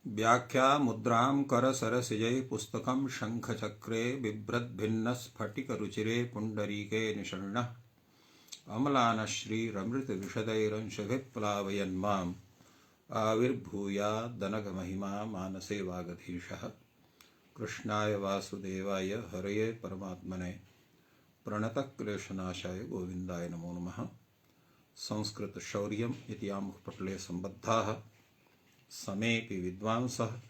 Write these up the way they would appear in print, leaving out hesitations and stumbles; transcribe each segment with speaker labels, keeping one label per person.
Speaker 1: व्याख्या मुद्रां करसरसिजै पुस्तकं शङ्खचक्रे बिभ्रद्भिन्नस्फटिकरुचिरे पुण्डरीके निषण्णः अम्लानश्रीरमृतविशदैरंशभिः प्लावयन्माम् आविर्भूयादनघमहिमा मानसे वागधीशः। कृष्णाय वासुदेवाय हरये परमात्मने प्रणतक्लेशनाशाय गोविन्दाय नमो नमः। संस्कृतशौर्यम् इति आमुखपटले सम्बद्धाः समेऽपि विद्वांसः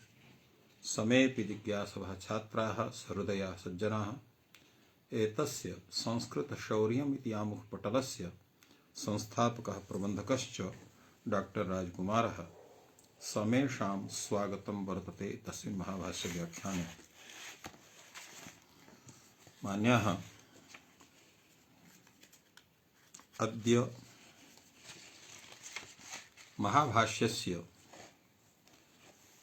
Speaker 1: समेऽपि जिज्ञासवः छात्राः सहृदयाः सज्जनाः एतस्य संस्कृतशौर्यम् इति आमुखपटलस्य संस्थापकः प्रबन्धकश्च डॉक्टर राजकुमारः समेषां स्वागतं वर्तते तस्मिन् महाभाष्यव्याख्याने। मान्याः, अद्य महाभाष्यस्य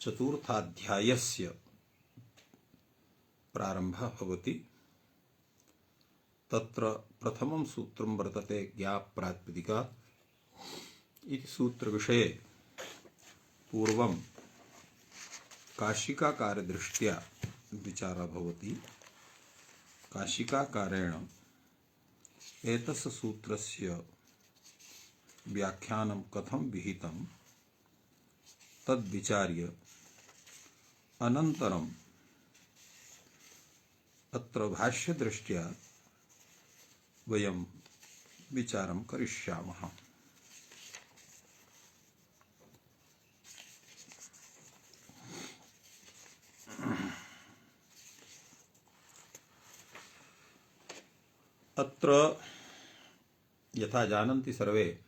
Speaker 1: चतुर्थाध्यायस्य प्रारम्भः भवति। तत्र प्रथमं सूत्रं वर्तते ज्ञाप्रातिपदिकात् इति सूत्रविषये पूर्वं काशिकाकारदृष्ट्या विचारः भवति। काशिकाकारेण एतस्य सूत्रस्य व्याख्यानं कथं विहितं तद्विचार्य अनन्तरम् अत्र भाष्यदृष्ट्या वयं विचारं करिष्यामः। अत्र यथा जानन्ति सर्वे,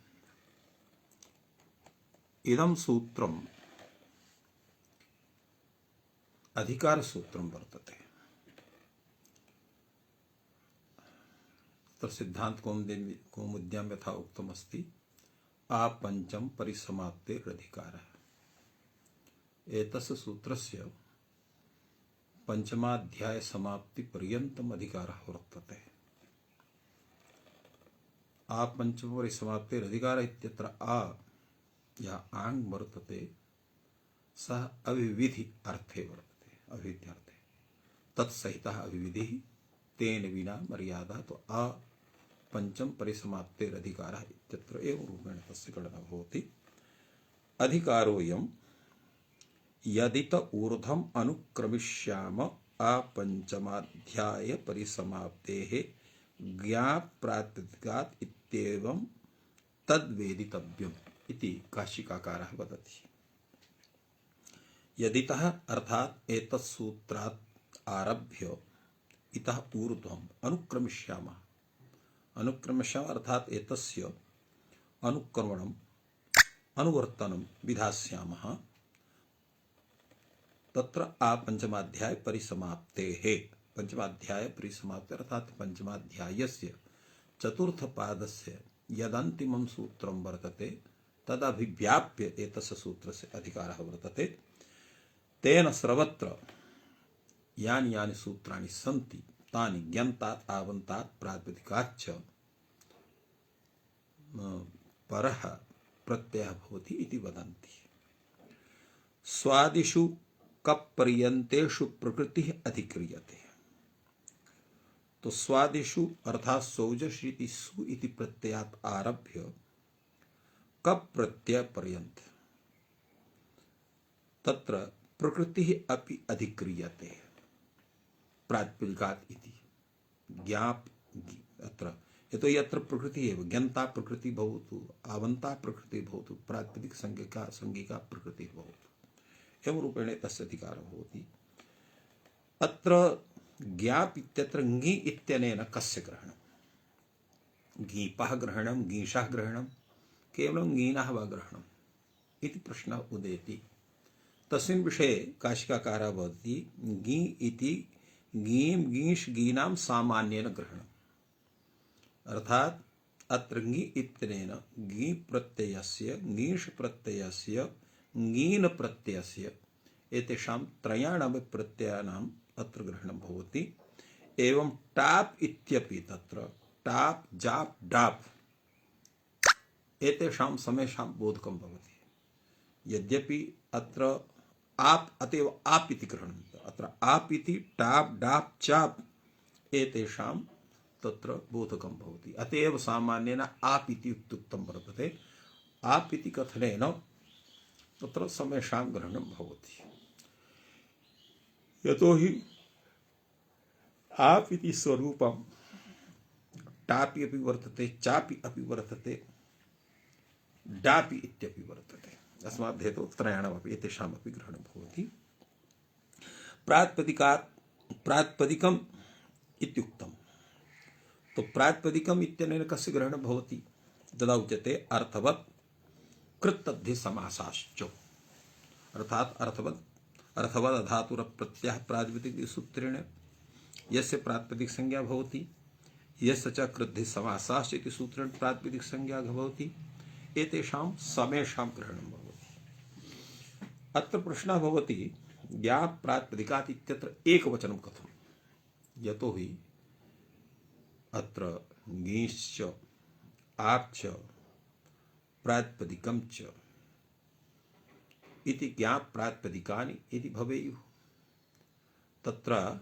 Speaker 1: इदं सूत्रम् अधिकारसूत्रं वर्तते। तत्र सिद्धान्तकौमुद्यां यथा उक्तमस्ति आपञ्चम परिसमाप्तेरधिकारः। एतस्य सूत्रस्य पंचमाध्याय समाप्तिपर्यन्तम् अधिकारः वर्तते। आपञ्चम परिसमाप्तेरधिकारः इत्यत्र आ या आङ् वर्तते सः अविविधि अर्थे वर्तते। अविविध्यर्थे तत्सहितः अविविधिः तेन विना मर्यादा। तो आ पंचम परिसमाप्तेरधिकारः इत्यत्र एवं रूपेण तस्य गणना भवति। अधिकारोऽयं यदित ऊर्ध्वम् अनुक्रमिष्याम आपञ्चमाध्याय परिसमाप्तेः ज्ञाप्रातिपदिकात् इत्येवं तद्वेदितव्यम् इति काशिकाकारः वदति। यदितः अर्थात् एतत्सूत्रात् आरभ्य इतः ऊर्ध्वम् अनुक्रमिष्यामः। अनुक्रमिष्यामः अर्थात् एतस्य अनुक्रमणम् अनुवर्तनं विधास्यामः। तत्र आपञ्चमाध्याय परिसमाप्तेः, पंचमाध्याय परिसमाप्ते अर्थात् पंचमाध्यायस्य चतुर्थपादस्य यदन्तिमं सूत्रं वर्तते तदभिव्याप्य एतस्य सूत्रस्य अधिकारः वर्तते। तेन सर्वत्र यानि यानि सूत्राणि सन्ति तानि ज्ञन्तात् आवन्तात् प्रातिपदिकाच्च परः प्रत्ययः भवति इति वदन्ति। स्वादिषु कपर्यन्तेषु प्रकृतिः अधिक्रियते। तो स्वादिषु अर्थात् सौजषीति सु इति प्रत्ययात् आरभ्य कप प्रत्यय पर्यन्त तत्र प्रकृतिः अपि अधिक्रियते प्रातिपदिकात् इति। ज्ञाप अत्र यतो यत्र प्रकृतिः एव ज्ञन्ता प्रकृति भवतु आवन्ता प्रकृति भवतु प्रातिपदिक संज्ञिका प्रकृति भवतु एवं रूपेण तस्य अधिकारः भवति। अत्र ज्ञाप इत्यत्र ङि इत्यनेन कस्य ग्रहणं? ङीपः ग्रहणं, ङीषः ग्रहणं, केवलं ङीनः वा ग्रहणम् इति प्रश्नः उदेति। तस्मिन् विषये काशिकाकारः वदति ङी इति ङीं ङीष् ङीनां सामान्येन ग्रहणम्। अर्थात् अत्र ङि इत्यनेन ङी प्रत्ययस्य, ङीष् प्रत्ययस्य, ङीन प्रत्ययस्य एतेषां त्रयाणामपि प्रत्ययानाम् अत्र ग्रहणं भवति। एवं टाप् इत्यपि तत्र टाप् जाप् डाप् एतेषां समेषां बोधकं भवति। यद्यपि अत्र आप अतएव आप इति ग्रहणम्। अत्र आप इति टाप डाप चाप एतेषां तत्र बोधकं भवति। अतएव सामान्येन आप इति इत्युक्तं वर्तते। आप इति कथनेन तत्र समेषां ग्रहणं भवति। यतोहि आप इति स्वरूपं टापि अपि वर्तते, चापि अपि वर्तते, डापि इत्यपि वर्तते। अस्मात् हेतोः त्रयाणामपि एतेषामपि ग्रहणं भवति। प्रातिपदिकात् प्रातिपदिकम् इत्युक्तं। तो प्रातिपदिकम् इत्यनेन कस्य ग्रहणं भवति? तदा उच्यते अर्थवत् कृत्तद्धि समासाश्च। अर्थात् अर्थवत् अधातुरप्रत्ययः प्रातिपदिक सूत्रेण यस्य प्रातिपदिक संज्ञा भवति, यस्य च कृद्धि समासाश्च इति सूत्रेण प्रातिपदिक संज्ञा भवति, एतेषां समेषां ग्रहणं भवति। अत्र प्रश्नः भवति ज्ञाप् प्रातिपदिकात् इत्यत्र एकवचनं कथम्? यतोहि अत्र ङीश्च आप्च प्रातिपदिकं च इति ज्ञाप् प्रातिपदिकानि इति भवेयुः। तत्र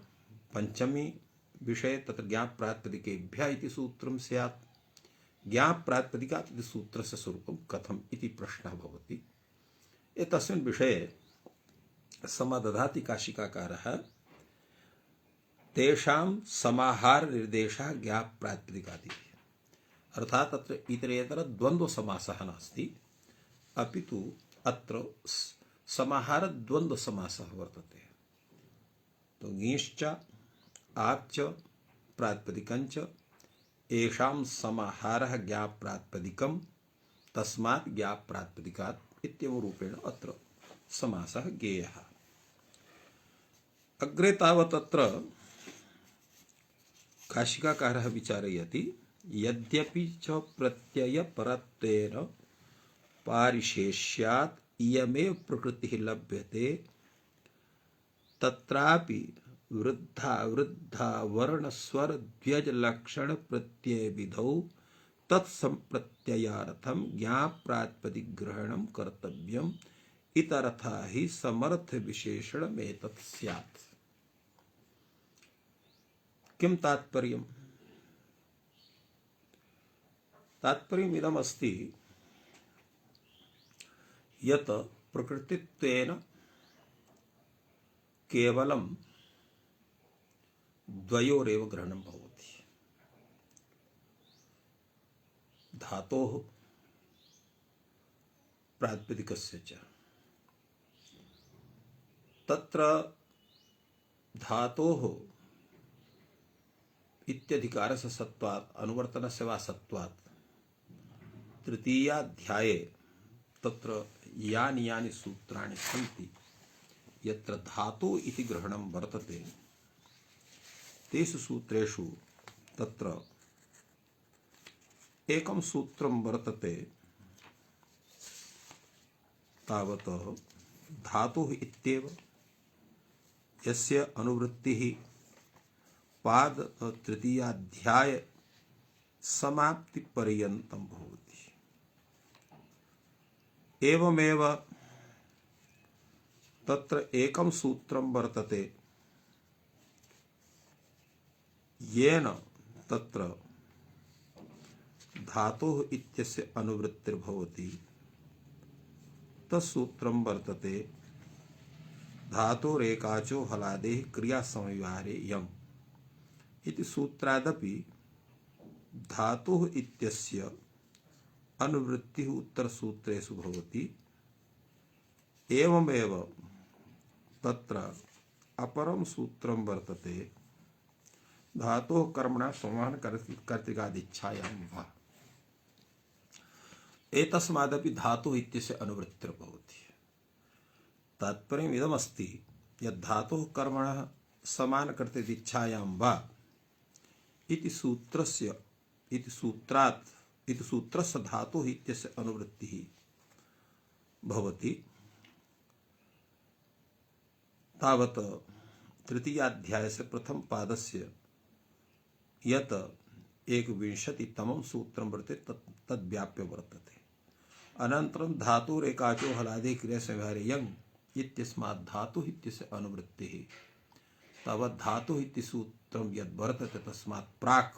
Speaker 1: पंचमी विषये तत्र ज्ञाप् प्रातिपदिकेभ्यः इति सूत्रं स्यात्। ज्ञाप् प्रातिपदिकात् इति सूत्रस्य स्वरूपं कथम् इति प्रश्नः भवति। एतस्मिन् विषये समादधाति काशिकाकारः तेषां समाहार निर्देशः ज्ञाप् प्रातिपदिकात् इति। अर्थात् अत्र इतरेतर द्वन्द्व समासः नास्ति, अपितु अत्र समाहार द्वन्द्व समासः वर्तते। तो ङीश्च आप्च प्रातिपदिकञ्च येषां समाहारः ज्ञाप् प्रातिपदिकं तस्मात् ज्ञाप् प्रातिपदिकात् इत्येव रूपेण अत्र समासः ज्ञेयः। अग्रे तावत् अत्र काशिकाकारः विचारयति यद्यपि च प्रत्ययपरत्वेन पारिशेष्यात् इयमेव प्रकृतिः लभ्यते तत्रापि वृद्धा वर्ण स्वर द्व्यज लक्षण प्रत्यय विधौ तत्संप्रत्ययार्थम ज्ञाप् प्रातिपदिक ग्रहणं कर्तव्यम् इतरथा हि समर्थ विशेषण में तत् स्यात्। किं तात्पर्यम्? तात्पर्यम् इदम् अस्ति यत् प्रकृतित्वेन केवलं द्वयोरेव ग्रहणं भवति। धातोः प्रातिपदिकस्य च। तत्र धातोः इत्यधिकारस्य सत्वात् अनुवर्तनस्य वा सत्वात् तृतीयाध्याये तत्र यानि यानि सूत्राणि सन्ति यत्र धातु इति ग्रहणं वर्तते तेषु सूत्रेषु तत्र एकं सूत्रं वर्तते तावत् धातुः इत्येव यस्य अनुवृत्तिः पाद तृतीयाध्याय समाप्ति पर्यन्तं भवति। एवमेव तत्र एकं सूत्रं वर्तते येन तत्र धातुः इत्यस्य अनुवृत्तिर्भवति। तत्सूत्रं वर्तते धातोरेकाचो हलादेः क्रिया समव्यवहारे यम् इति सूत्रादपि धातुः इत्यस्य अनुवृत्तिः उत्तरसूत्रेषु भवति। एवमेव तत्र अपरं सूत्रं वर्तते धातोः कर्मणः समान कर्तृकादिच्छायां वा। एतस्मादपि धातुः इत्यस्य अनुवृत्तिर्भवति। तात्पर्यम् इदमस्ति यद् धातोः कर्मणः समान कर्तृकादिच्छायां वा इति सूत्रस्य धातुः इत्यस्य अनुवृत्तिः भवति। तावत् तृतीयाध्यायस्य प्रथम पादस्य यत् 21तमं सूत्रं वर्तते तद्व्याप्य वर्तते। अनन्तरं धातुरेकाचो हलादेः क्रिया समव्यवहारे यङ् इत्यस्मात् धातुः इत्यस्य अनुवृत्तिः तावत् धातुः इति सूत्रं यद् वर्तते तस्मात् प्राक्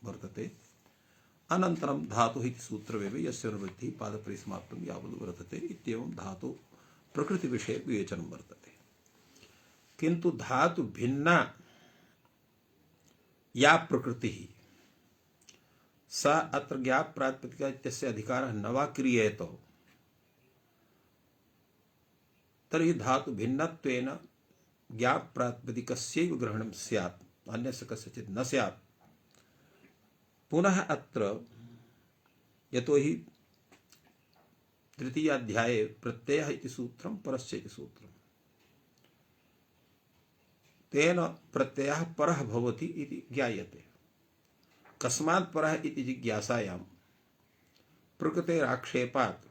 Speaker 1: वर्तते अनन्तरं धातुः इति सूत्रमेव यस्य अनुवृत्तिः पादपरिसमाप्तं यावद् वर्तते इत्येवं धातु प्रकृतिविषये विवेचनं वर्तते। किन्तु धातु भिन्ना या प्रकृतिः सा अत्र ज्ञाप प्रातिपदिका इत्यस्य अधिकारः न वा क्रियेत तर्हि धातु भिन्नत्वेन ज्ञाप प्रातिपदिकस्यैव ग्रहणं स्यात् अन्यस्य कस्यचित् न स्यात्। पुनः अत्र यतोहि तृतीयाध्याये प्रत्ययः इति सूत्रं परस्य इति सूत्रं तेन प्रत्ययः परः भवति इति ज्ञायते। कस्मात् परः इति जिज्ञासायां प्रकृतेराक्षेपात्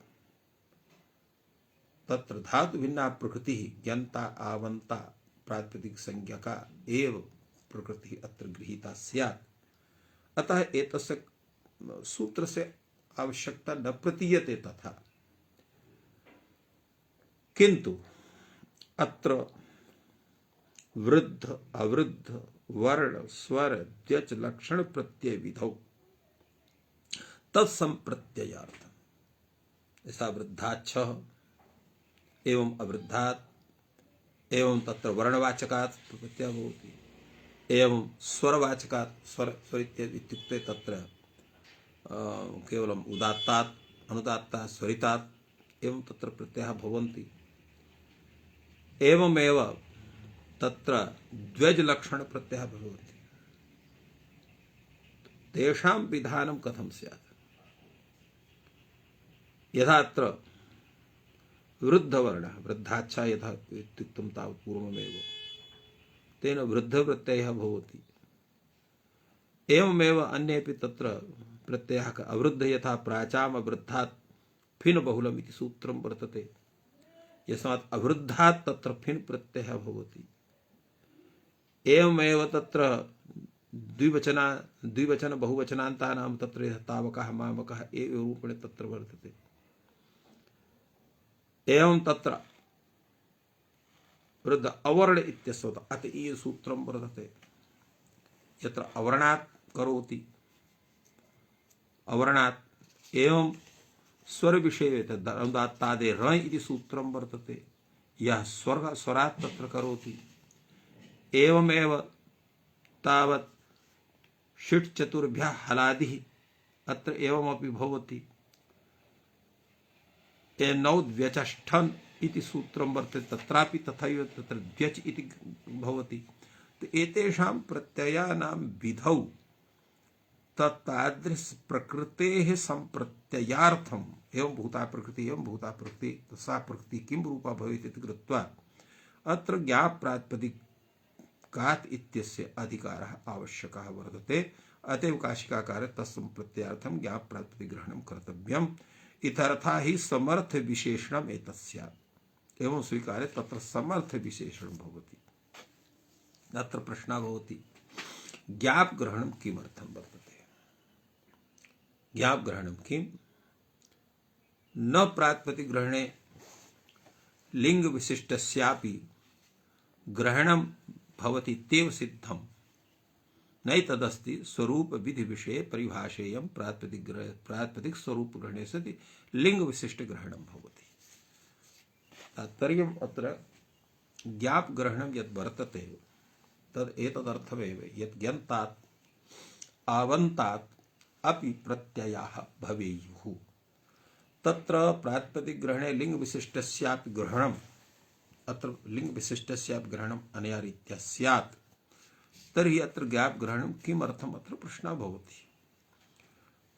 Speaker 1: तत्र धातु भिन्ना प्रकृतिः ज्ञन्ता आवन्ता प्रातिपदिक संज्ञका एव प्रकृतिः अत्र गृहीता स्यात्। अतः एतस्य सूत्रस्य आवश्यकता न प्रतीयते तथा। किन्तु अत्र वृद्ध अवृद्ध वर्ण स्वर द्यच लक्षण प्रत्यय विधौ तत्संप्रत्ययार्थ ऐसा वृद्धाच्छः एवं अवृद्धात् एवं तत्र वर्णवाचकात् प्रत्यय भवति एवं स्वरवाचकात् स्वर इत्युक्ते तत्र केवलम् उदात्तात् अनुदात्तात् स्वरितात् एवं तत्र प्रत्ययः भवन्ति। एवमेव तत्र द्व्यज लक्षण प्रत्ययः भवति। तेषां विधानं कथं स्यात्? यथा अत्र वृद्धवर्णः वृद्धाच्छा यथा इत्युक्तं तावत् पूर्वमेव तेन वृद्धप्रत्ययः भवति। एवमेव अन्येपि तत्र प्रत्ययः अवृद्ध यथा प्राचाम वृद्धात् फिन बहुलम् इति सूत्रं वर्तते। यस्मात् अवृद्धात् तत्र फिन प्रत्ययः भवति। एवमेव तत्र द्विवचन बहुवचनान्तानां तत्र तावकः मामकः एव रूपेण तत्र वर्तते। एवं तत्र वृद्ध अवर्ण इत्यस्य अतः सूत्रं वर्तते। यत्र अवर्णात् करोति अवर्णात् एवं स्वर विषये तदात्तादे र इति सूत्रं वर्तते। यः स्वरात् तत्र करोति। एवमेव तावत् षिट् चतुर्भ्यः हलादिः अत्र एवमपि भवति। एनौ द्व्यचष्ठन् इति सूत्रं वर्तते तत्रापि तथैव तत्र द्व्यच इति भवति। तो एतेषां प्रत्ययानां विधौ तत्तादृश प्रकृतेः संप्रत्ययार्थम् एवं भूता प्रकृति सा प्रकृति किं रूपा भवेत् इति कृत्वा अत्र ज्ञाप प्रातिपदिकात् इत्यस्य अधिकारः आवश्यकः वर्तते। अतएव काशिकाकार तत्संप्रत्ययार्थं ज्ञाप प्रातिपदिग्रहणं कर्तव्यम् इत्यर्थः हि समर्थ विशेषणम् एतस्यात् एवं स्वीकार्य तत्र समर्थ विशेषणं भवति। अत्र प्रश्नः भवति ज्ञाप ग्रहणं किमर्थं वर्तते? ज्ञाप ग्रहणं किं? न प्रातिपदिक ग्रहणे लिंग विशिष्टस्यापि ग्रहणं भवति इत्येव सिद्धं नैतदस्ति स्वरूप विधि विषये परिभाषेयं प्रातिपदिक स्वरूप ग्रहणे सति लिंग विशिष्ट ग्रहणं भवति। तात्पर्यम् अत्र ज्ञाप ग्रहणं यद् वर्तते तद् एतदर्थमेव यत् ज्ञन्तात् आवन्तात् अपि प्रत्ययाः भवेयुः। तत्र प्रातिपदिक ग्रहणे लिंग विशिष्टस्यापि ग्रहणम् अत्र लिंग विशिष्टस्यापि ग्रहणम् अनया रीत्या स्यात्। तर्हि अत्र ज्ञाप ग्रहणं किमर्थम् अत्र प्रश्नः भवति।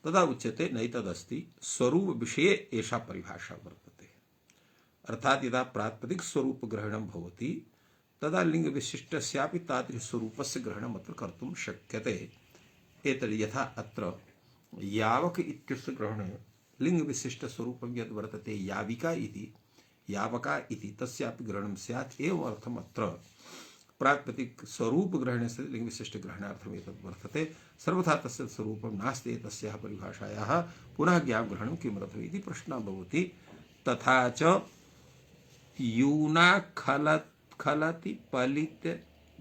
Speaker 1: तदा उच्यते नैतदस्ति स्वरूप विषये एषा परिभाषा वर्तते। अर्थात् यदा प्रातिपदिक स्वरूप ग्रहणं भवति तदा लिंग विशिष्टस्यापि तादृश स्वरूपस्य ग्रहणम् अत्र कर्तुं शक्यते। एतद् यथा अत्र यावक इत्यस्य ग्रहणे लिंग विशिष्ट स्वरूपं यद् वर्तते याविका इति यावका इति तस्यापि ग्रहणं स्यात्। एवम् अर्थम् अत्र प्रातिपदिक स्वरूप ग्रहणे से लिंग विशिष्ट ग्रहणार्थम् एतद् वर्तते। सर्वथा तस्य स्वरूपं नास्ति तस्याः परिभाषायाः पुनः ज्ञाप ग्रहणं किमर्थम् इति प्रश्नः भवति। तथा च यूना खलति पलित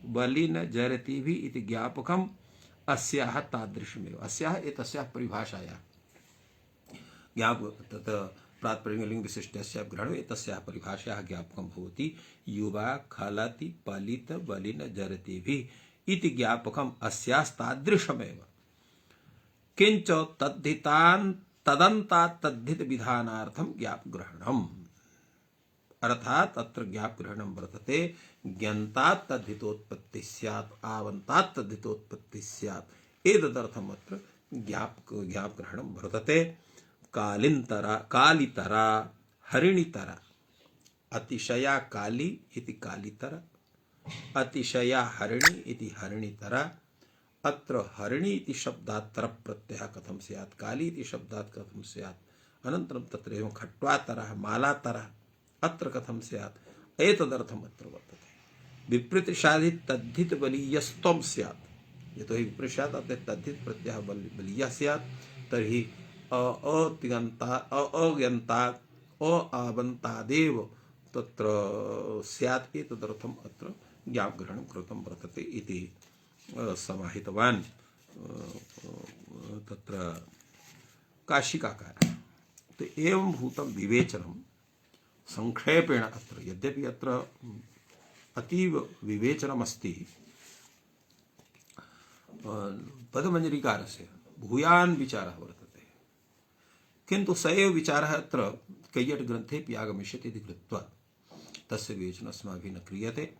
Speaker 1: बलिन जरति भी इति ज्ञापकम अस्याह तादृशमेव। अस्याह एतस्याः परिभाषायाः ज्ञाप तत् प्रातिपदिकलिंग विशिष्टस्य ग्रहणो एतस्याः परिभाषायाः ज्ञापकं भवति। युवा खलति पलित बलिन जरति भी इति ज्ञापकम अस्यास्तादृशमेव। किंच तद्धितान् तदन्तात् तद्धित विधानार्थं ज्ञाप ग्रहणम्। अर्थात अत्र ज्ञाप ग्रहणं वर्तते ज्ञन्तात् तद्धितोत्पत्ति स्यात् आवन्तात् तद्धितोत्पत्ति स्यात् एतदर्थम् अत्र ज्ञाप ग्रहणं वर्तते। कालिंतरा कालितरा हरिणीतरा अतिशया काली इति कालितरा अतिशया हरिणी इति हरिणीतरा। अत्र हरिणी इति शब्दात् तर प्रत्ययः कथं स्यात् काली इति शब्दात् कथं स्यात् अनन्तरं तत्र एवं खट्वातरः मालातरः अत्र कथं स्यात् एतदर्थम् अत्र वर्तते। विप्रतिषादित तद्धित बलीयस्त्वं स्यात्। यतोहि विप्रतिषाद अतः तद्धित प्रत्ययः बलीयः स्यात् तर्हि अतिगन्ता अगन्तात् आवन्तादेव तत्र स्यात् एतदर्थम् अत्र ज्ञापग्रहणं कृतं वर्तते इति समाहितवान् तत्र काशिकाकारः। तो एवं भूतं विवेचनं संक्षेपेण अत्र यद्यपि अत्र अतीव विवेचनमस्ति पदमञ्जरीकारस्य भूयान् विचारः वर्तते किन्तु स एव विचारः अत्र कैयट ग्रन्थेऽपि आगमिष्यति इति कृत्वा तस्य विवेचनम् अस्माभिः न क्रियते।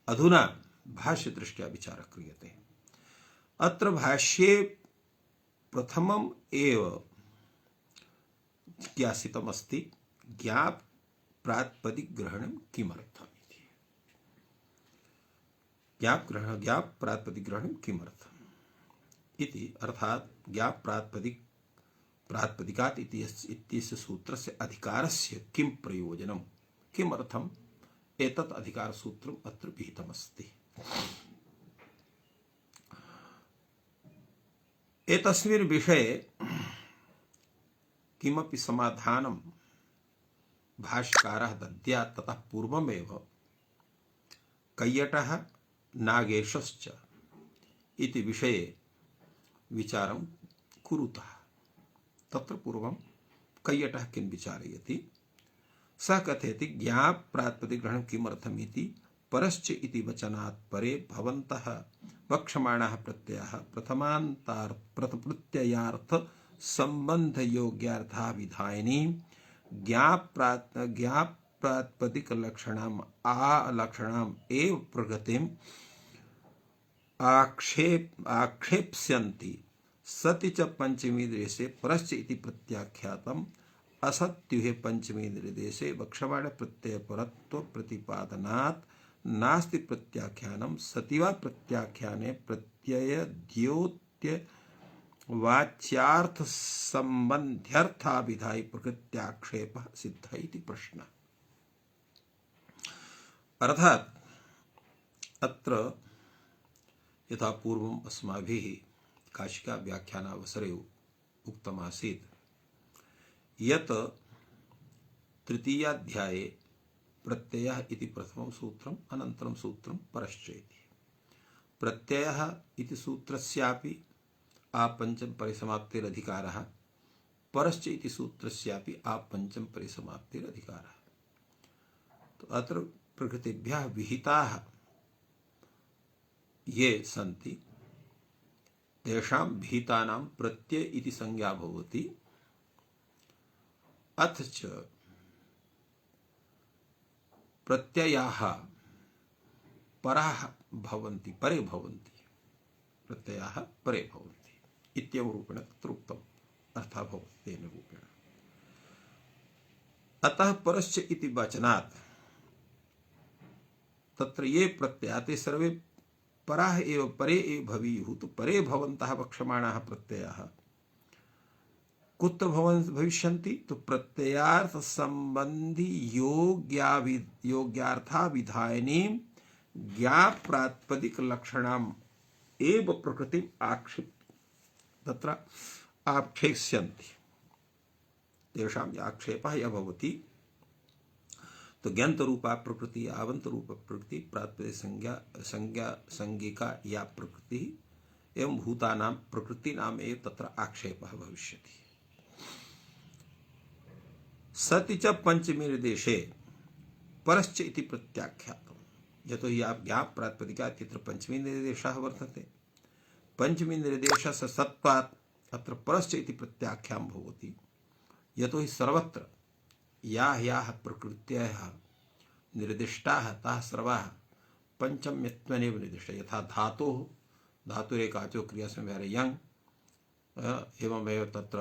Speaker 1: अधुना भाष्यदृष्ट्या विचारः क्रियते। अत्र भाष्ये प्रथमम् एव जिज्ञासितमस्ति ज्ञाप प्रातिपदिक ग्रहणं किमर्थम् इति। ज्ञाप प्रातिपदिक ग्रहणं किमर्थम् इति अर्थात् ज्ञाप प्रातिपदिकात् इत्यस्य सूत्रस्य अधिकारस्य किं प्रयोजनं किमर्थम् एतत् अधिकारसूत्रम् अत्र विहितमस्ति। एतस्मिन् विषये किमपि समाधानं भाष्यकारः दद्यात् ततः पूर्वमेव कैयटः नागेशश्च इति विषये विचारं कुरुतः। तत्र पूर्वं कैयटः किं विचारयति सः कथयति ज्ञाप प्रातिपदिक ग्रहणं किमर्थम् इति परश्च इति वचनात् परे भवन्तः वक्ष्यमाणाः प्रत्ययाः प्रत्ययार्थ संबंध योग्यार्थाभिधायिनी ज्ञाप प्रातिपदिक लक्षणम् लक्षणम् एव प्रगतिम् आक्षेप्स्यन्ति सति च पंचमी देशे परश्च इति प्रत्याख्यातम् असत्युहे पंचमी निर्देशे वक्ष्यमाण प्रत्यय परत्व प्रतिपादनात् नास्ति प्रत्याख्यानम् सतिवा प्रत्याख्याने प्रत्यय द्योत्य वाच्यार्थ संबंध्यर्थाभिधायी प्रकृत्याक्षेपः सिद्धः इति प्रश्नः। अर्थात् अत्र यथा पूर्वम् अस्माभिः काशिका व्याख्यानावसरे उक्तमासीत् यत् तृतीयाध्याये प्रत्ययः इति प्रथमं सूत्रम् अनन्तरं सूत्रं परश्च इति। प्रत्ययः इति सूत्रस्यापि आपञ्चम परिसमाप्तिरधिकारः परश्च इति सूत्रस्यापि आपञ्चम परिसमाप्तिरधिकारः। तो अत्र प्रकृतिभ्यः विहिताः ये सन्ति तेषां विहितानां प्रत्यय इति संज्ञा भवति। अथ च प्रत्ययाः पराः भवन्ति परे भवन्ति प्रत्ययाः परे भवन्ति इत्येवं रूपेण तत्र उक्तम् अर्थः भवति तेन रूपेण। अतः परश्च इति वचनात् तत्र ये प्रत्ययाः ते सर्वे पराः एव परे एव भवेयुः। तो परे भवन्तः वक्ष्यमाणाः प्रत्ययाः कुत्र भविष्यन्ति तो प्रत्ययार्थ संबंधी योग्यार्थाभिधायिनी ज्ञाप प्रातिपदिक लक्षणम् एव प्रकृतिम् तत्र आक्षेप्स्यन्ति। तेषां आक्षेपः यः भवति तो ज्ञात रूपा प्रकृति आवंत रूप प्रकृति प्रातिपदिक संज्ञा या प्रकृति एवं भूतानां प्रकृति नाम एव तत्र आक्षेपः भविष्यति। सति च पंचमी निर्देशे परश्च इति प्रत्याख्यातम्। यतो हि आप ज्ञाप प्रातिपदिका तत्र पंचमी निर्देशः वर्तते। पंचमी निर्देशस्य सत्त्वात् अत्र परश्च इति प्रत्याख्यां भवति। यतो हि सर्वत्र याः प्रकृत्यः निर्दिष्टाः ताः सर्वाः पंचम्यत्वेनैव निर्दिष्टाः। यथा धातोः धातुरेकाचो क्रिया से व्यवहारे यंग एवमेव तत्र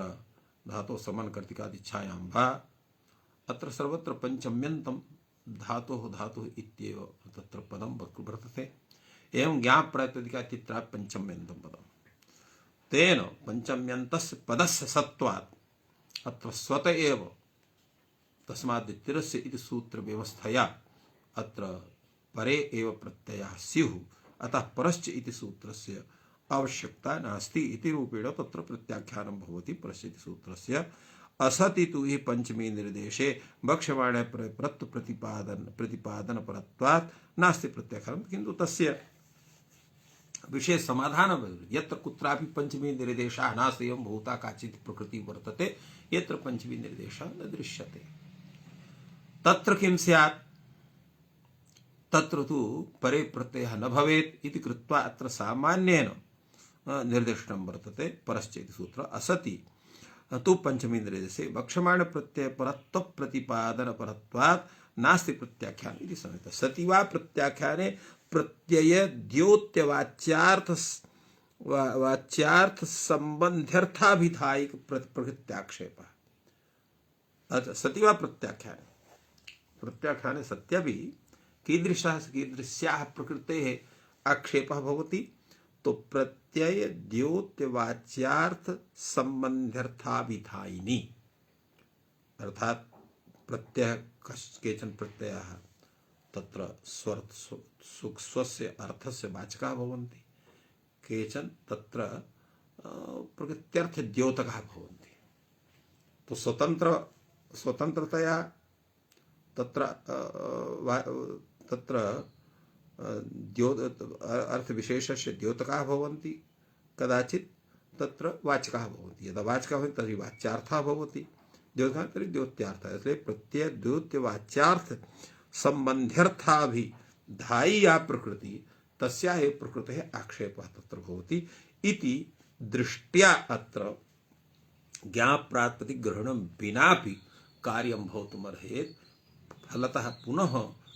Speaker 1: धातोः समनकर्तिकादिच्छायां वा अत्र सर्वत्र पंचम्यन्तं धातुः इत्येव तत्र पदं वर्तते। एवं ज्ञाप प्रातिपदिका चित्रा पंचम्यन्तं पदम्। तेन पंचम्यन्तस्य पदस्य सत्त्वात् अत्र स्वत एव तस्माद् तिरस्य इति सूत्र व्यवस्थया अत्र परे एव प्रत्ययः स्युः। अतः परश्च इति सूत्रस्य आवश्यकता नास्ति इति रूपेण तत्र प्रत्याख्यानं भवति परश्च इति सूत्रस्य। असति तु हि पंचमी निर्देशे वक्ष्यमाणे प्रत्य प्रतिपादन परत्वात् नास्ति प्रत्याख्यानं। किन्तु तस्य विशेष समाधान यत्र कुत्रापि पंचमी निर्देशः नास्ति एवं भूता काचित् प्रकृति वर्तते यत्र पंचमी निर्देशः न दृश्यते तत्र किं स्यात् तत्र तु परे प्रत्ययः न भवेत् इति कृत्वा अत्र सामान्येन निर्दिष्टं वर्तते परश्च इति सूत्र। असति तु पंचमी निर्देशे वक्ष्यमाण प्रत्यय परत्व प्रतिपादन परत्वात् नास्ति प्रत्याख्यान इति संहिता। सति वा प्रत्याख्याने प्रत्यय द्योत्यवाच्यार्थ संबंध्यर्थाभिधायिक प्रकृत्याक्षेप। अच्छा, सति वा प्रत्याख्याने सत्यपि कीदृश्याः प्रकृतेः आक्षेपः भवति तो प्रत्यय द्योत्यवाच्यार्थ संबंध्यर्थाभिधायिनी अर्थात प्रत्यय केचन प्रत्ययाः तत्र स्वस्य अर्थस्य वाचकाः भवन्ति केचन तत्र प्रकृत्यर्थ द्योतकाः भवन्ति। तो स्वतंत्रतया तत्र अर्थ विशेषस्य द्योतकाः भवन्ति कदाचित् तत्र वाचकाः भवन्ति। यदा वाचकाः भवन्ति तर्हि वाच्यार्थः भवति द्योतकः तर्हि द्योत्यार्थः। इसलिए प्रत्यय द्योत्यवाच्यार्थ संबंध्यर्थाभिधायी या प्रकृति तस्याः एव प्रकृतेः आक्षेपः तत्र भवति इति दृष्ट्या अत्र ज्ञाप प्रातिपदिक ग्रहणं विनापि कार्यं भवितुमर्हेत्। फलतः पुनः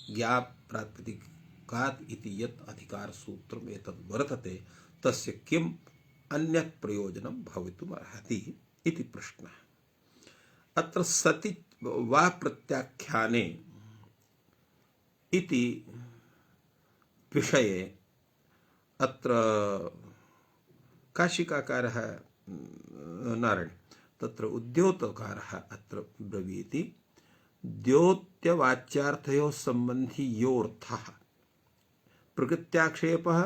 Speaker 1: ज्ञाप प्रातिपदिकात् इति यत् अधिकार सूत्रम् एतद् वर्तते तस्य किम् अन्यत् प्रयोजनं भवितुमर्हति इति प्रश्नः। अत्र सति वा प्रत्याख्याने इति विषये अत्र काशिकाकारः नारायण तत्र उद्योतकारः अत्र ब्रवीति द्योत्यवाच्यार्थयोः सम्बन्धियोऽर्थः प्रकृत्याक्षेपः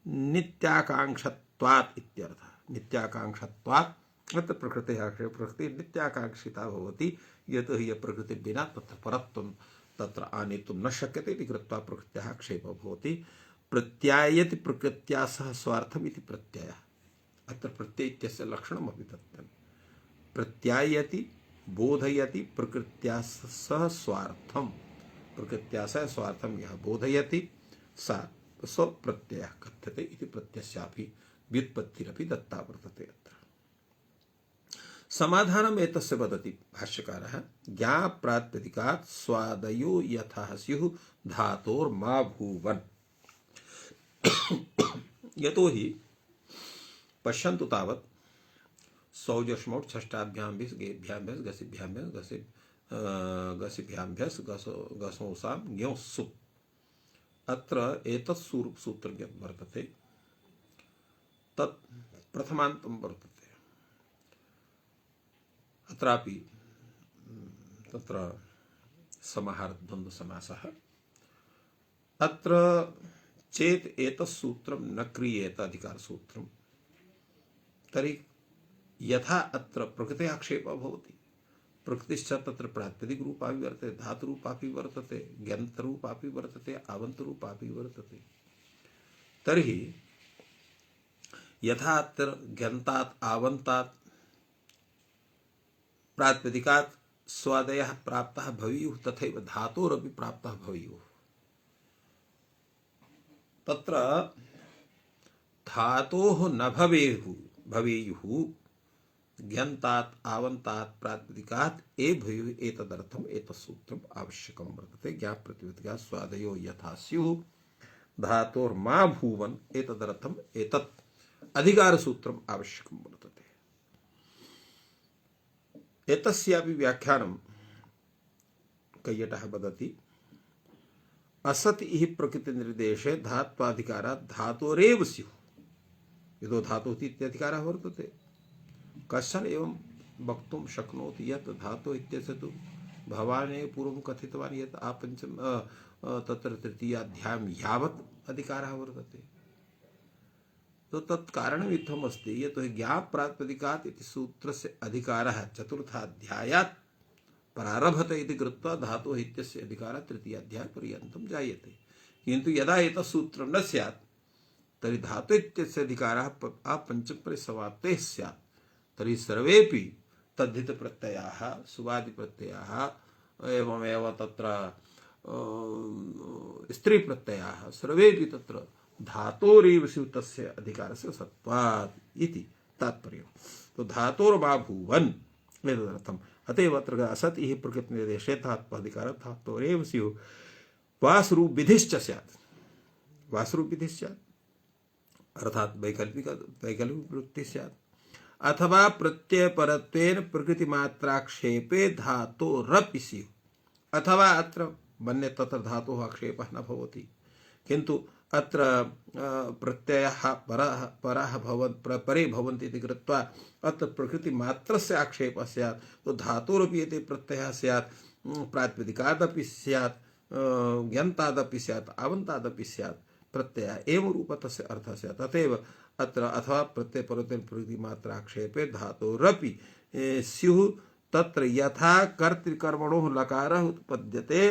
Speaker 1: नित्याकांक्षत्वात् इत्यर्थः। नित्याकांक्षत्वात् अत्र प्रकृतेः आक्षेपः प्रकृतिः नित्याकांक्षिता भवति यतो हि प्रकृति विना तत्र परत्वं तत्र आनेतुं न शक्यते इति कृत्वा प्रकृत्याः आक्षेपः भवति। प्रत्यायति प्रकृत्या सह स्वार्थम् इति प्रत्ययः। अत्र प्रत्यय इत्यस्य लक्षणमपि दत्तं। प्रत्यायति बोधयति प्रकृत्या सह स्वार्थम प्रकृत्या सह स्वार्थम यः बोधयति सा स्वप्रत्ययः कथ्यते इति प्रत्ययस्यापि व्युत्पत्तिरपि दत्ता वर्तते। अत्र समाधानम् एतस्य वदति भाष्यकारः ज्ञाप प्रातिपदिकात् स्वादयो यथा स्युः धातोर्मा भूवन्। यतो हि पश्यन्तु तावत् सौजष्मौट् षष्ठाभ्यां भिस् गेभ्यां भिस् गसिभ्यां भिस् गसिभ्यां भिस् गसोसां ज्ञौ सु। अत्र एतत् सूत्रं यत् वर्तते तत् प्रथमान्तं वर्तते। अत्रापि तत्र समाहारद्वन्द्वसमासः। अत्र चेत् एतत् सूत्रं न क्रियेत अधिकारसूत्रं तर्हि यथा अत्र प्रकृतेः आक्षेपः भवति प्रकृतिश्च तत्र प्रातिपदिक रूपापि वर्तते, धातुरूपापि वर्तते, ज्ञन्तरूपापि वर्तते, आवन्तरूपापि वर्तते। तर्हि यथा अत्र ज्ञन्तात् आवन्तात् प्रातिपदिकात् स्वादयः प्राप्तः भवेयुः, तथैव धातोरपि प्राप्तः भवेयुः। तत्र धातोः न भवेयुः, ज्ञन्तात् आवन्तात् प्रातिपदिकात् ए भवेयुः, एतदर्थम् एतत्सूत्रम् आवश्यकं वर्तते। ज्ञाप्रतिपदिका स्वादयो यथा स्युः धातोर्मा भूवन्, एतदर्थम् एतत् अधिकारसूत्रम् आवश्यकं वर्तते। एतस्यापि व्याख्यानं कैयटः वदति, असत् इह प्रकृतिनिर्देशे धात्वाधिकारात् धातोरेव स्युः, यतो धातुः इत्यधिकारः वर्तते। कश्चन एवं वक्तुं शक्नोति यत् धातुः इत्यस्य तु भवानेव पूर्वं कथितवान् यत् आपञ्चम तत्र तृतीयाध्यायं यावत् अधिकारः वर्तते। तो तत्कारणम् इत्थम् अस्ति यतो हि ज्ञाप् प्रातिपदिकात् इति सूत्रस्य अधिकारः चतुर्थाध्यायात् प्रारभते इति कृत्वा धातोः इत्यस्य अधिकारः तृतीयाध्यायपर्यन्तं जायते। किन्तु यदा एतत् सूत्रं न स्यात् तर्हि धातु इत्यस्य अधिकारः आपञ्चमपरिसमाप्तेः स्यात्, तर्हि सर्वेपि तद्धितप्रत्ययाः सुवादिप्रत्ययाः एवमेव तत्र स्त्रीप्रत्ययाः सर्वेपि तत्र धातोरेव स्युः तस्य अधिकारस्य सत्त्वात् इति तात्पर्यम्। तो धातोर्मा भूवन् एतदर्थम्। अतएव अत्र असत् इह प्रकृतिनिर्देशे धात्वाधिकारः धातोरेव स्युः, वासरूपविधिश्च स्यात्। वासरूपविधिः स्यात् अर्थात् वैकल्पिक वृत्तिः स्यात्, अथवा प्रत्ययपरत्वेन प्रकृतिमात्राक्षेपे धातोरपि स्युः, अथवा अत्र मन्ये तत्र धातोः आक्षेपः न भवति, किन्तु अत्र प्रत्ययः परे भवन्ति इति कृत्वा अत्र प्रकृतिमात्रस्य आक्षेपः स्यात्। तो धातोरपि एते प्रत्ययः स्यात्, प्रातिपदिकादपि स्यात्, ज्ञन्तादपि स्यात्, आवन्तादपि स्यात्, प्रत्ययः एव रूपः तस्य अर्थः स्यात्। तथैव अत्र अथवा प्रत्ययपरत्वेन प्रकृतिमात्राक्षेपे धातोरपि स्युः, तत्र यथा कर्तृकर्मणोः लकारः उत्पद्यते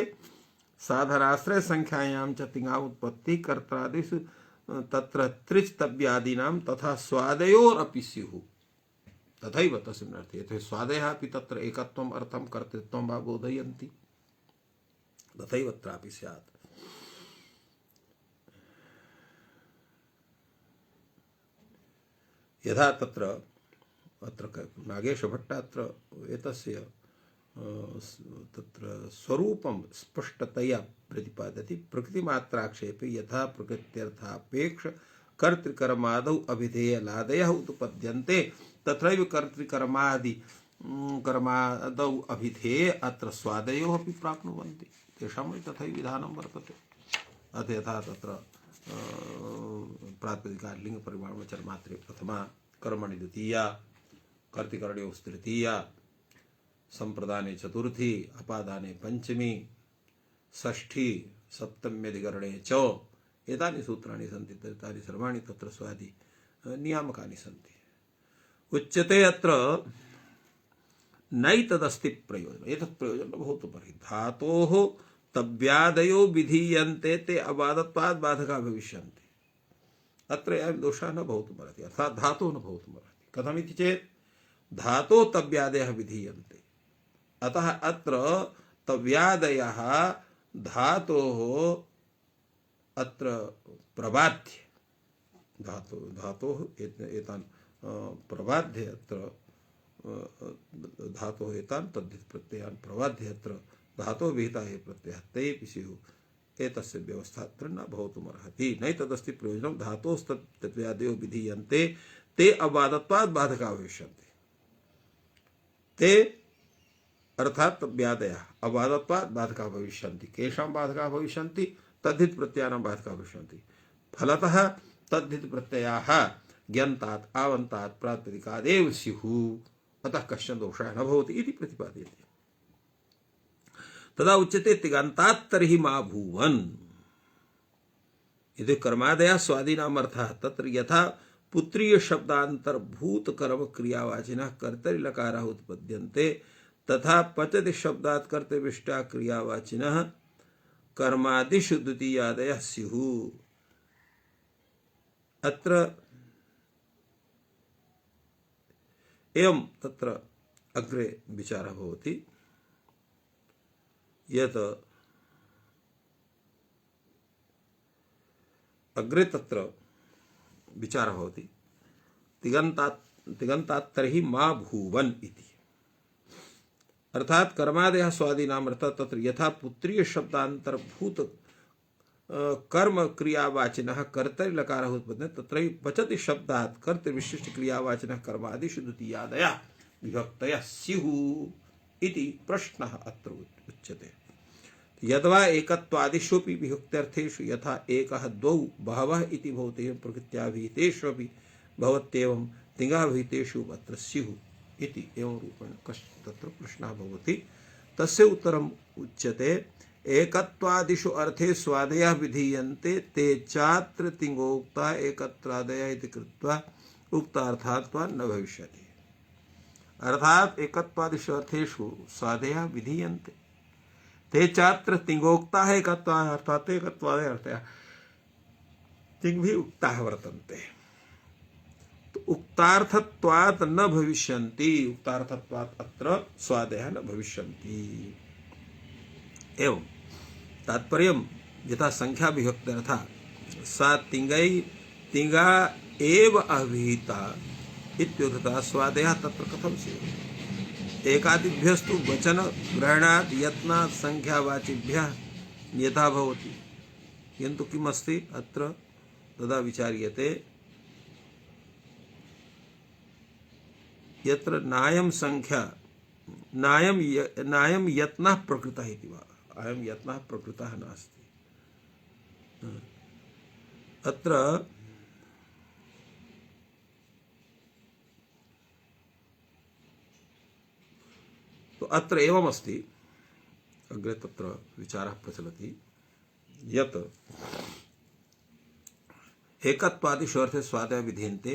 Speaker 1: साधनाश्रय संख्यायां च तिङा उत्पत्ति कर्त्रादिषु तत्र त्रिच् तव्यादीनां तथा स्वादयोरपि स्युः, तथैव तस्मिन् अर्थे यतो स्वादयः अपि तत्र एकत्वम् अर्थं कर्तृत्वं वा बोधयन्ति, तथैव अत्रापि स्यात्। यथा तत्र अत्र नागेशभट्टः अत्र एतस्य तत्र स्वरूपं स्पष्टतया प्रतिपादयति। प्रकृतिमात्राक्षेपे यथा प्रकृत्यर्थापेक्ष कर्तृकर्मादौ अभिधेयलादयः उत्पद्यन्ते तत्रैव कर्तृकर्मादि कर्मादौ अभिधेये अत्र स्वादयोः अपि प्राप्नुवन्ति, तेषां तथैव विधानं वर्तते। अत यथा तत्र प्रातिपदिका लिङ्गपरिमाणवचनमात्रे प्रथमा, कर्मणि द्वितीया, कर्तृकर्णयोः तृतीया, संप्रदाने चतुर्थी, अपादाने पंचमी, षष्ठी, सप्तम्यधिकरणे च, एतानि सूत्राणि सन्ति। तानि सर्वाणि तत्र स्वादि नियामकानि सन्ति। उच्यते अत्र नैतदस्ति प्रयोजनम्। एतत् प्रयोजनं भवतु परहि धातोः तव्यादयो विधीयन्ते ते अबाधत्वात् बाधकाः भविष्यन्ति। अत्र अयं दोषः न भवतुम् अर्हति, अर्थात् धातुः न भवतुम् अर्हति। कथमिति चेत् धातोः तव्यादयः विधीयन्ते, अतः अत्र तव्यादयः धातोः अत्र प्रबाध्य धातोः एतान् प्रबाध्य अत्र धातोः एतान् तद्धित प्रत्ययान् प्रबाध्य अत्र धातोः विहिताः ये प्रत्ययाः तेऽपि स्युः। एतस्य व्यवस्था अत्र न भवितुम् अर्हति। नैतदस्ति प्रयोजनं धातोस्तव्यादयो विधीयन्ते ते अबाधत्वात् बाधकाः भविष्यन्ति। ते अर्थात तव्यादयः अबाधत्वात् बाधकाः भविष्यन्ति। केषां बाधकाः भविष्यन्ति? तद्धित प्रत्ययानां बाधकाः भविष्यन्ति। फलतः तद्धित प्रत्ययाः ज्ञन्तात् आवन्तात् प्रातिपदिकादेव स्युः, अतः कश्चन दोषः न भवति इति प्रतिपादयति। तदा उच्यते तिङन्तात् तर्हि मा भूवन्। यदि कर्मादयः स्वादीनाम् अर्थः तत्र यथा पुत्रीय शब्दान्तर्भूत कर्म क्रियावाचिनः कर्तरि लकाराः उत्पद्यन्ते तथा पचति शब्दात् कर्तव्यष्टा क्रियावाचिनः कर्मादिषु द्वितीयादयः स्युः। अत्र एवं तत्र अग्रे विचारः भवति यत् अग्रे तत्र विचारः भवति तिङन्तात् तर्हि मा भूवन् इति। अर्थात कर्मादयः स्वादीनाम् अर्थात् तत्र यथा पुत्रीय शब्दान्तर्भूत कर्म क्रियावाचिनः कर्तरि लकारः उत्पद्यते तत्रैव पचति शब्दात् कर्तरि विशिष्ट क्रियावाचिनः कर्मादिषु द्वितीयादयः विभक्तयः स्युः इति प्रश्नः अत्र उच्यते। यद्वा एकत्वादिष्वपि विभक्त्यर्थेषु यथा एकः द्वौ बहवः इति भवति प्रकृत्याभिहितेष्वपि भवत्येवं तिङाभिहितेषु अत्र स्युः इति एवं रूपेण तत्र प्रश्नः भवति। तस्य उत्तरम् उच्यते एकत्वादिषु अर्थे स्वादयः विधीयन्ते ते चात्र तिङोक्ता एकत्रादयः इति कृत्वा उक्तार्थात्वात् न भविष्यति। अर्थात एकत्वादिषु अर्थेषु स्वादयः विधीयन्ते ते चात्र तिङोक्ताः एकत्वादयः अर्थात् एकत्वादयः अर्थः तिङ भी उक्ताः वर्तन्ते। तो उक्तार्थत्वात् न भविष्यन्ति, उक्तार्थत्वात् अत्र स्वादयः न भविष्यन्ति। एवं तात्पर्यं यथा संख्या विभक्त्यर्था सा तिङा एव अभिहिता इत्युक्तः स्वादयः तत्र कथं स्युः। एकादिभ्यस्तु वचन ग्रहणात् यत्नात् संख्यावाचिभ्यः यथा भवति, किन्तु किमस्ति अत्र तदा विचार्यते यत्र नायं संख्या नायं यत्नः प्रकृतः इति वा, अयं यत्नः प्रकृतः नास्ति। अत्र तो अत्र एवमस्ति, अग्रे तत्र विचारः प्रचलति यत् एकत्वादिषु अर्थे स्वादयः विधीयन्ते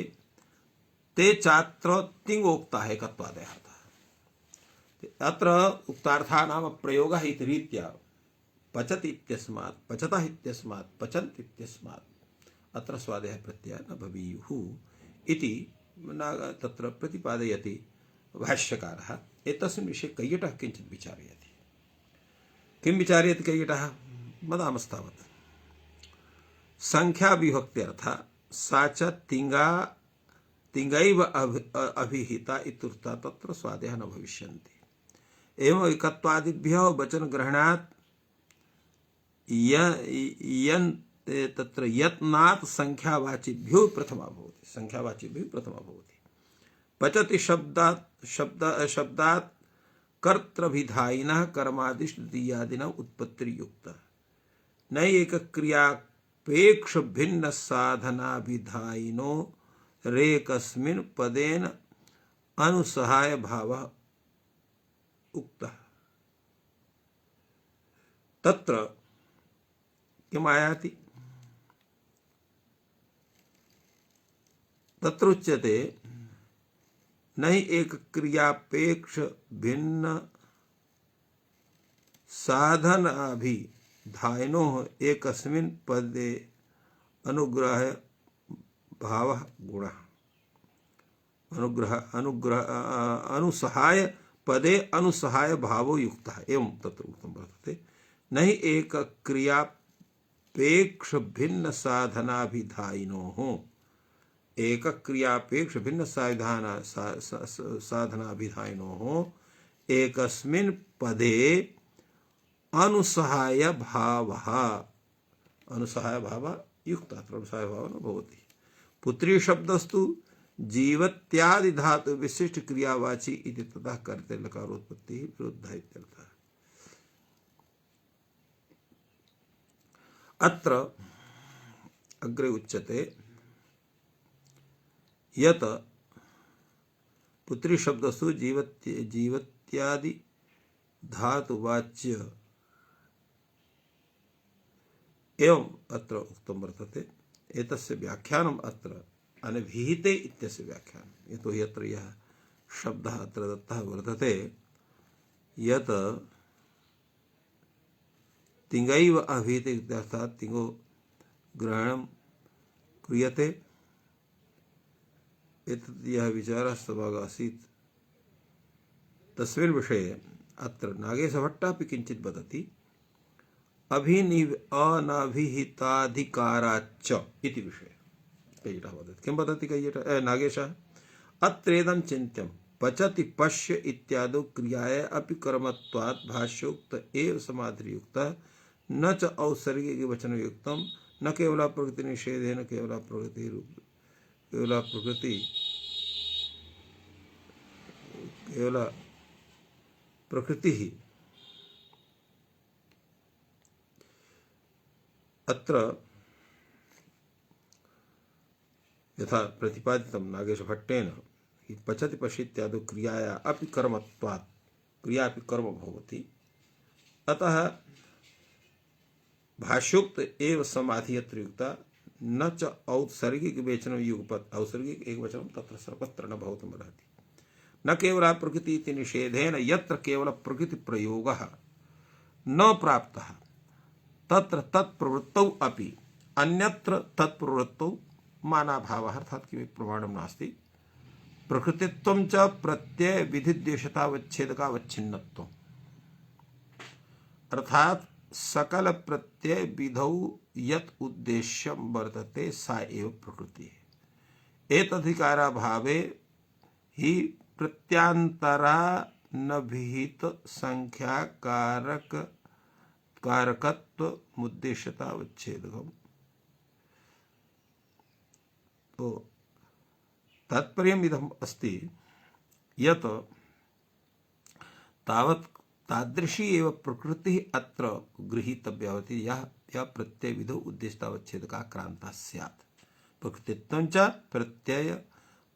Speaker 1: ते चात्र तिङोक्ताः एकत्वादयः। अत्र उक्तार्थानां प्रयोगः इति रीत्या पचति इत्यस्मात् पचतः इत्यस्मात् पचन्ति इत्यस्मात् अत्र स्वादयः प्रत्ययः न भवेयुः इति तत्र प्रतिपादयति भाष्यकारः। एतस्मिन् विषये कैयटः किञ्चित् विचारयति। किं विचारयति कैयटः? वदामस्तावत्। संख्या विभक्त्यर्थः सा च तिङैव अभिहिता इत्यर्थः तत्र स्वादयः न भविष्यन्ति। एवं एकत्वादिभ्यः वचनग्रहणात् तत्र यत्नात् संख्यावाचिभ्यो प्रथमा भवति, संख्यावाचिभ्यो प्रथमा भवति। पचति शब्दात् कर्तृभिधायिनः कर्मादिषु द्वितीयादीनाम् उत्पत्तिर्युक्तः न एकक्रियापेक्ष भिन्न साधनाभिधायिनो रेकस्मिन् पदेन अनुसहाय भावः उक्तः। तत्र किम् आयाति? तत्र उच्यते न हि एक क्रियापेक्ष भिन्न साधनाभिधायिनोः एकस्मिन् पदे अनुग्रह भावः गुणः अनुसहाय पदे अनुसहाय भावो युक्तः। एवं तत्र उक्तं वर्तते न हि एक क्रियापेक्ष भिन्न साधनाभिधायिनोः एक क्रियापेक्ष भिन्न साधनाभिधायिनोः एकस्मिन् पदे अनुसहाय भावः युक्तः। अत्र अनुसहाय भावः न भवति। पुत्री शब्दस्तु जीवत्यादि धातु विशिष्ट क्रियावाची इति ततः कर्ते लकारोत्पत्तिः विरुद्धः इत्यर्थः। अत्र अग्रे उच्यते यत् पुत्री शब्दस्तु जीवत्यादि धातुवाच्य एवं अत्र उक्तं वर्तते। एतस्य व्याख्यानम् अत्र अनभिहिते इत्यस्य व्याख्यानं। यतो हि अत्र यः शब्दः अत्र दत्तः वर्तते यत तिंगैव अभीते अर्थात तिंगो ग्रहणम क्रियते एतत् यः विचारः समागासीत् तस्मिन् विषये अत्र नागेशभट्टः किञ्चित् वदति अनाभिहिताधिकाराच्च इति विषये कैयटः वदति। किं वदति नागेशः? अत्रेदं चिन्त्यं पचति पश्य इत्यादौ क्रियाया अपि कर्मत्वात् भाष्योक्त एव समाधियुक्तः न च औसर्गिक वचनयुक्तं न केवल प्रकृति निषेधेन केवल प्रकृति ही अत्र यथा प्रतिपादितं नागेशभट्टेन कि पचति पश्यत्यादौ क्रियाया अपि कर्मत्वात् क्रिया अपि कर्म भवति अतः भाष्योक्त एव समाधि यत्र युक्ता न च औत्सर्गिक वेचनं युगपत् औत्सर्गिक एक वचनं तत्र सर्वत्र न भवितुमर्हति न केवल प्रकृति इति निषेधेन यत्र केवल प्रकृति प्रयोगः न प्राप्तः तत्र तत्प्रवृत्तौ अपि अन्यत्र तत्प्रवृत्तौ मानाभावः अर्थात कि प्रमाणं नास्ति प्रकृतित्वं च प्रत्यय विधिद्वेषतावच्छेदकावच्छिन्नत्वम् अर्थात सकल प्रत्यय विधौ यत् उद्देश्यं वर्तते सा एव प्रकृति एतदधिकाराभावे हि प्रत्यांतरा न विहित संख्या कारकत्व मुद्देश्यतावच्छेदकम्। तो तात्पर्यम् इदम् अस्ति यत् तावत् तादृशी एव प्रकृतिः अत्र गृहीतव्या भवति यः प्रत्यय विधौ उद्देश्यतावच्छेदका क्रांता स्यात् प्रकृतित्वं च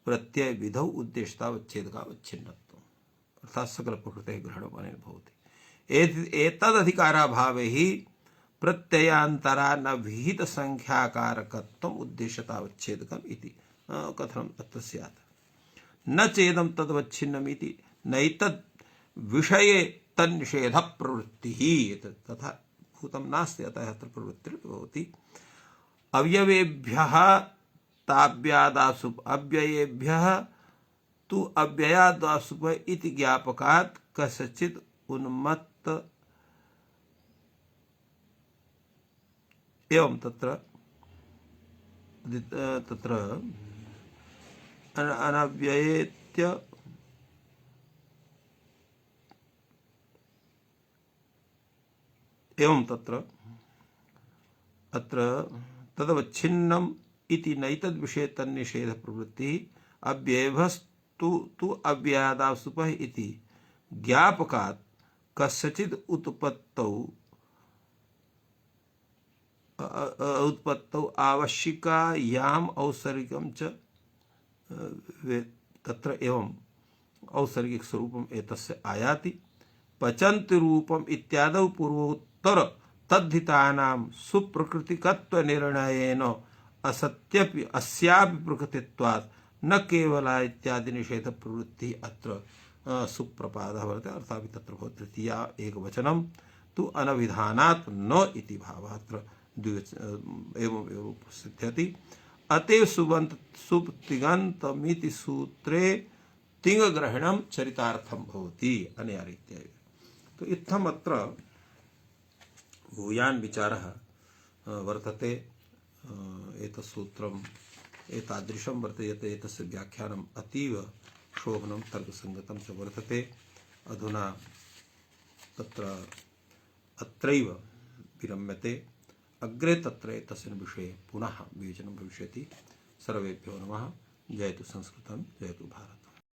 Speaker 1: प्रत्यय विधौ उद्देश्यतावच्छेदकावच्छिन्नत्वम् अर्थात् सकल प्रकृतेः ग्रहणम् अनेन भवति एतदधिकाराभावे हि प्रत्ययान्तरा न विहित संख्याकारकत्वम् उद्देश्यतावच्छेदकम् इति कथनम् अत्र स्यात् न चेदं तदवच्छिन्नमिति नैतद् विषये तन्निषेध प्रवृत्तिः तथा भूतं नास्ति अतः अत्र प्रवृत्तिर्भवति अव्ययेभ्यः ताभ्यादासुप अव्ययेभ्यः तु अव्ययादासुप इति ज्ञापकात् कस्यचित् उन्मत्त एवं तत्र अनव्ययेत्य एवं तत्र अत्र तदवच्छिन्नम् इति नैतद्विषये तन्निषेध प्रवृत्तिः अव्ययभस्तु तु अव्ययादासुपः इति ज्ञापकात् कस्यचित् उत्पत्तौ आवश्यकायाम् औसर्गिकं च तत्र एवं औसर्गिक स्वरूपम् एतस्य आयाति पचन्ति रूपम् इत्यादौ पूर्वोत्तर तद्धितानां सुप्रकृतिकत्व निर्णयेन असत्यपि अस्यापि प्रकृतित्वात् न केवला इत्यादि निषेध प्रवृत्ति अत्र सुप्रपादः वर्तते अर्थापि तत्र भवति तृतीया एकवचनं तु अनविधानात् न इति भावः अत्र एवं सिद्ध्यति अतएव सुप्तिगन्तमिति सूत्रे तिङ्ग्रहणं चरितार्थं भवति अनया रीत्या। तो इत्थम् अत्र भूयान् विचारः वर्तते एतत् सूत्रम् एतादृशं वर्तते यत् एतस्य व्याख्यानम् अतीव शोभनं तर्कसङ्गतं च वर्तते। अधुना तत्र अत्रैव विरम्यते अग्रे तत्र एतस्मिन् विषये पुनः विवेचनं भविष्यति। सर्वेभ्यो नमः। जयतु संस्कृतं जयतु भारत।